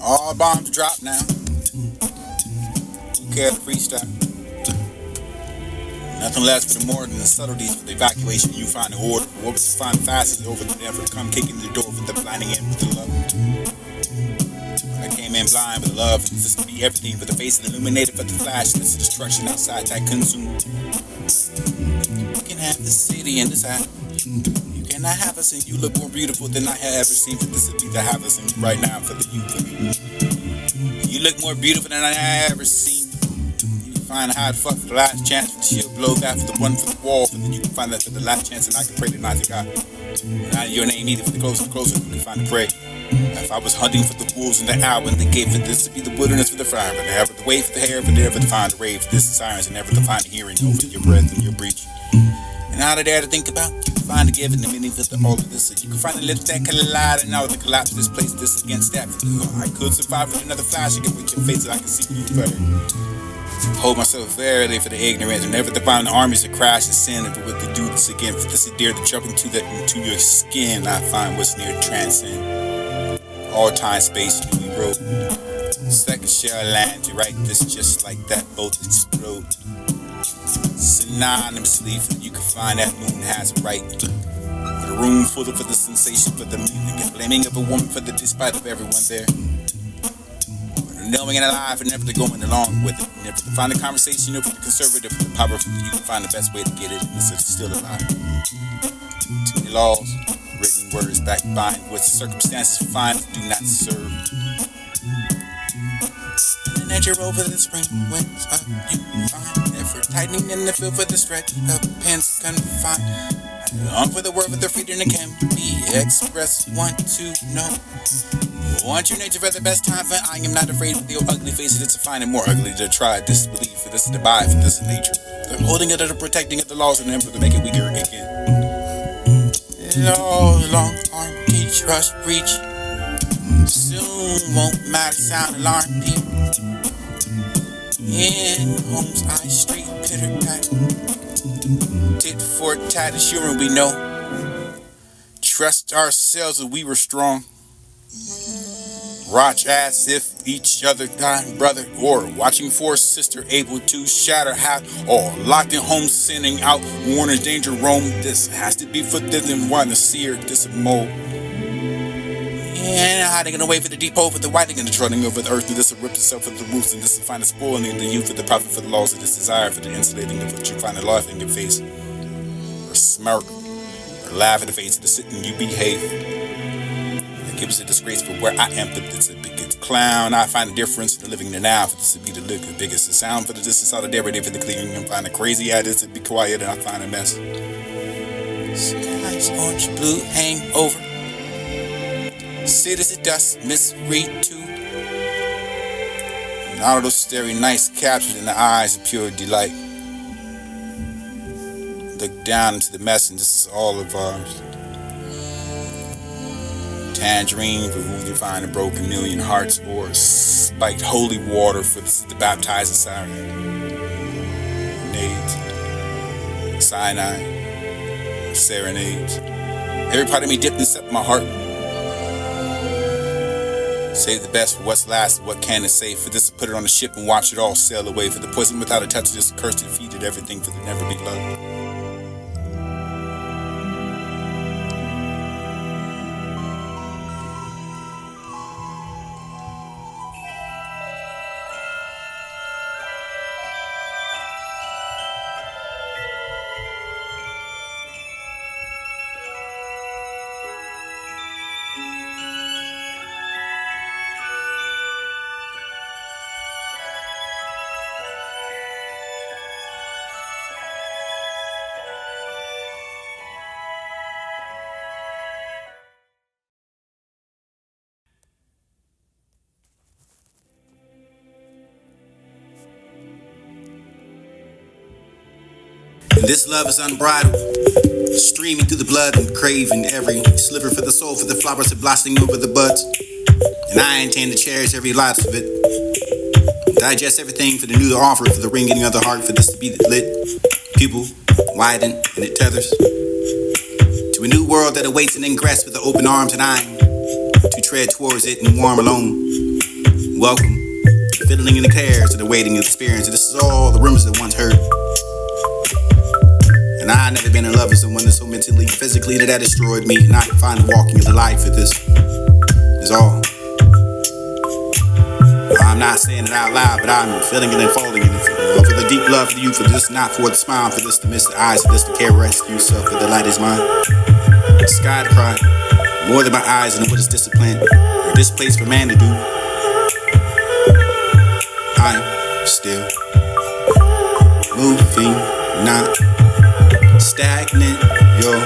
All bombs drop now. Who cares to freestyle? Nothing less for the more than the subtleties for the evacuation. You find the order. What was to find the fastest over the never come kicking the door with the blinding in with the love. I came in blind with love. This to be everything for the face and illuminated for the flash. This is destruction outside that consumed. You can have the city in this eye. You cannot have us and you look more beautiful than I have ever seen. For this to be the have us and you right now for the you for me. You look more beautiful than I have ever seen. You can find how to fuck for the last chance for the shield blow that for the one for the wall. And then you can find that for the last chance and I can pray to not to God. Now your name needed for the closer you can find the prey. If I was hunting for the wolves in the hour and they gave for this to be the wilderness for the fire, but never the way for the hair, but never to find the rave. This is sirens and never to find the hearing over your breath and your breach. And how to dare to think about, find the give and the meaning for all of this. So you can find the lips that collide and now the collapse of this place, this against that. I could survive with another flash and get with your face so I can see you better. Hold myself verily for the ignorant and never to find the armies that crash and sin and what to do this again. For this is dear to jump into your skin, I find what's near to transcend. All time, space, we wrote. Second share land, you write this just like that boat explode. Synonymously, you can find that moon has a right. The room full of the sensation for the music and blaming of a woman for the despite of everyone there. Knowing and alive and never to going along with it. Never to find a conversation over the conservative, the powerful, you can find the best way to get it, and it's still alive. Too many laws, written words back behind what circumstances find do not serve. And that you're over the spring winds up, you find effort tightening in the field for the stretch of pens confined. Long for the word with the freedom that can be expressed. Want to know. Want your nature for the best time, for I am not afraid of the ugly faces. It's to find it more ugly to try disbelief. For this is the buy, for this is nature. They're holding it or protecting it, the laws of them to make it weaker again. Long arm, teach, rush, reach. Soon won't matter, sound alarm, peep. In homes, I street, pitter pat. Tit for tat, assuring we know. Trust ourselves that we were strong. Watch as if each other dying brother or watching for a sister able to shatter half all locked in home sending out warners danger roam. This has to be for them one to sear this mold. And hiding away for the deep hole for the whiting and the trotting over the earth and this will rip itself at the roots and this will find a spoiling the youth for the profit for the laws of this desire for the insulating of what you find a laugh in your face or smirk or laugh in the face of the sitting you behave. It was a disgrace for where I am, but it's a biggest clown. I find the difference in living in the now for this to be the look, the biggest the sound for the distance out of there, for the cleaning and find the crazy at it to be quiet and I find a mess. Skies orange blue hang over. Cities of dust misread too. And all of those starry nights captured in the eyes of pure delight. Look down into the mess and this is all of ours. Tangerine for who you find a broken million hearts or spiked holy water for the baptized siren. Nades, cyanide, serenades. Every part of me dipped and set my heart. Save the best for what's last, what can it say? For this to put it on a ship and watch it all sail away. For the poison without a touch of this curse defeated everything for the never be loved. And this love is unbridled, streaming through the blood and craving every sliver for the soul, for the flowers that blossoming over the buds. And I intend to cherish every lot of it, digest everything for the new to offer, for the ringing of the heart, for this to be lit. Pupil widen and it tethers to To a new world that awaits and ingress with the open arms and I to tread towards it and warm alone. Welcome, fiddling in the cares of the waiting experience. And this is all the rumors that once heard. And I never been in love with someone that's so mentally, physically that destroyed me. And I can find the walking of the life of this is all. I'm not saying it out loud, but I'm feeling it and folding it. For the deep love for you, for this, not for the smile, for this to miss the eyes, for this to care, rescue yourself, for the light is mine. The sky to cry, more than my eyes and what is discipline, or this place for man to do. I'm still moving, not stagnant. Your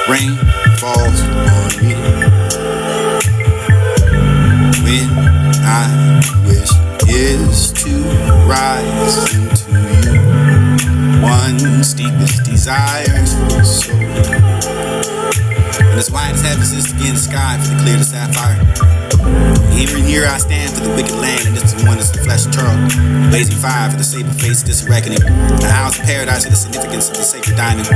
rain falls on me when I wish is to rise into you. One's deepest desires for the soul. And as wide as heavens is against the sky for the clear to sapphire. Here and here I stand for the wicked land, and this is one is the flesh of Charles. Blazing fire for the saber face, this reckoning. The house of paradise for the significance of the sacred diamond.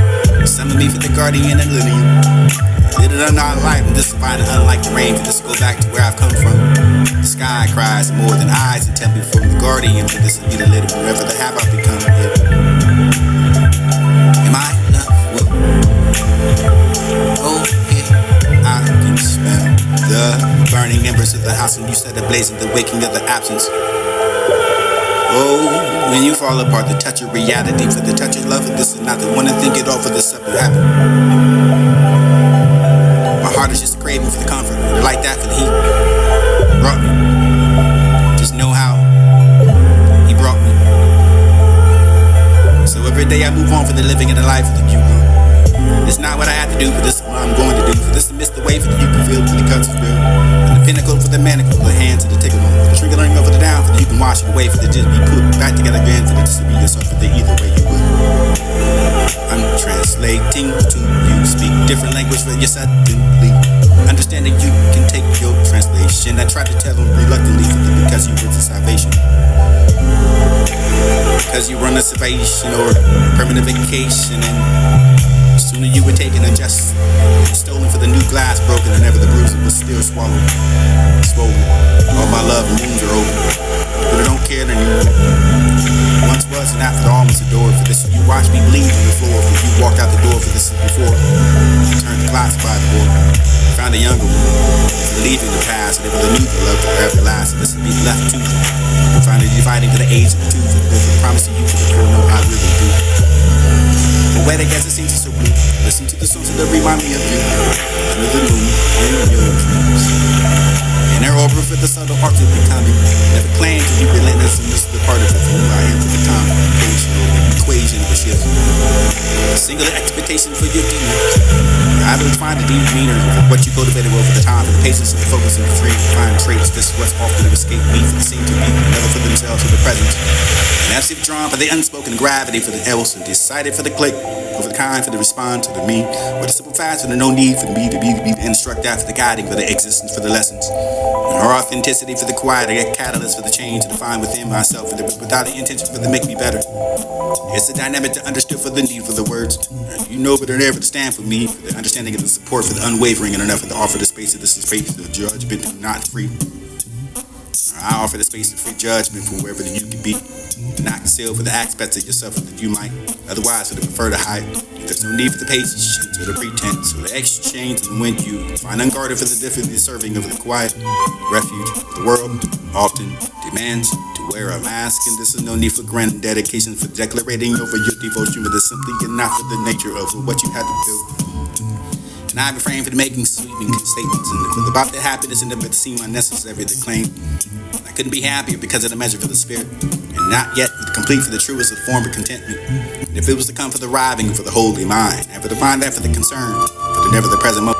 Summon me for the guardian and lineage. Lit it not light, and this divine unlike the rain, for this go back to where I've come from. The sky cries more than eyes and tell me from the guardian, for this will be the little whoever the have I become. Am I enough? Oh, yeah, I can smell the burning embers of the house when you set ablaze in the waking of the absence. Oh, when you fall apart, the touch of reality, for the touch of love, and this is not the one to think it all for the supper happen. My heart is just a craving for the comfort, the like that for the heat. Brought me. Just know how he brought me. So every day I move on for the living and the life that you want. It's not what I have to do, but this is what I'm going to do. For this to miss the way for the you can feel, for the cuts of real. And the pinnacle for the manacle, for the hands of the tickle. For the trickling over the down, for the you can wash it away, for the just be put back together again, for the just to be yourself, for the either way you will. I'm translating to you, speak different language for your suddenly. Understanding you can take your translation. I try to tell them reluctantly, for the because you went to salvation. Because you run a salvation or permanent vacation, and sooner you were taken and just stolen for the new glass broken, and never the bruising was still swallowed, swollen. All my love and wounds are open, but I don't care anymore. Once was and after all was adored. For this you watched me bleed on the floor, for you walked out the door for this before. Turned the clocks by the door. Found a younger one, leaving the past, and it was a new love to ever last. And this would be left to finally dividing to the age of the two, for the promise to you for the full know I really do. The weather gets it seems so blue. Listen to the songs that remind me of you. Under the moon in your dreams. And they're over for the subtle art of becoming. Never claim to be relentless, and this is the part of it who I am for the time. Equation of a shift. A single expectation for your demons. I will find the deep meaner of what you cultivated over the time, for the patience and the focus and the dream, find traits. This is what's often escaped me, for the seem to be, never for themselves, for the present. And that's if drawn for the unspoken gravity, for the else, and decided for the click, over the kind, for the respond to the me, with the simple fast, for the no need for the me to be instruct out, for the guiding, for the existence, for the lessons. And her authenticity for the quiet, a catalyst for the change to define within myself, for the without the intention for the make me better. It's a dynamic to understood for the need for the words. You know, but they're there for the stand for me, for the understanding and the support, for the unwavering, and enough for the offer the space of this is space of judgment, not free. I offer the space of free judgment from wherever you can be, to not conceal for the aspects of yourself that you might otherwise would prefer to hide. There's no need for the patience or the pretense or the exchange, and when you find unguarded for the different serving of the quiet refuge, the world often demands to wear a mask, and this is no need for grand dedication for declarating over your devotion, but it's simply enough for the nature of what you had to build. And I refrain from making sweeping statements and for about the happiness and the seem unnecessary to claim. I couldn't be happier because of the measure for the spirit, and not yet complete for the truest of form of contentment. And if it was to come for the arriving for the holy mind, and for the find that for the concern, for the never the present moment.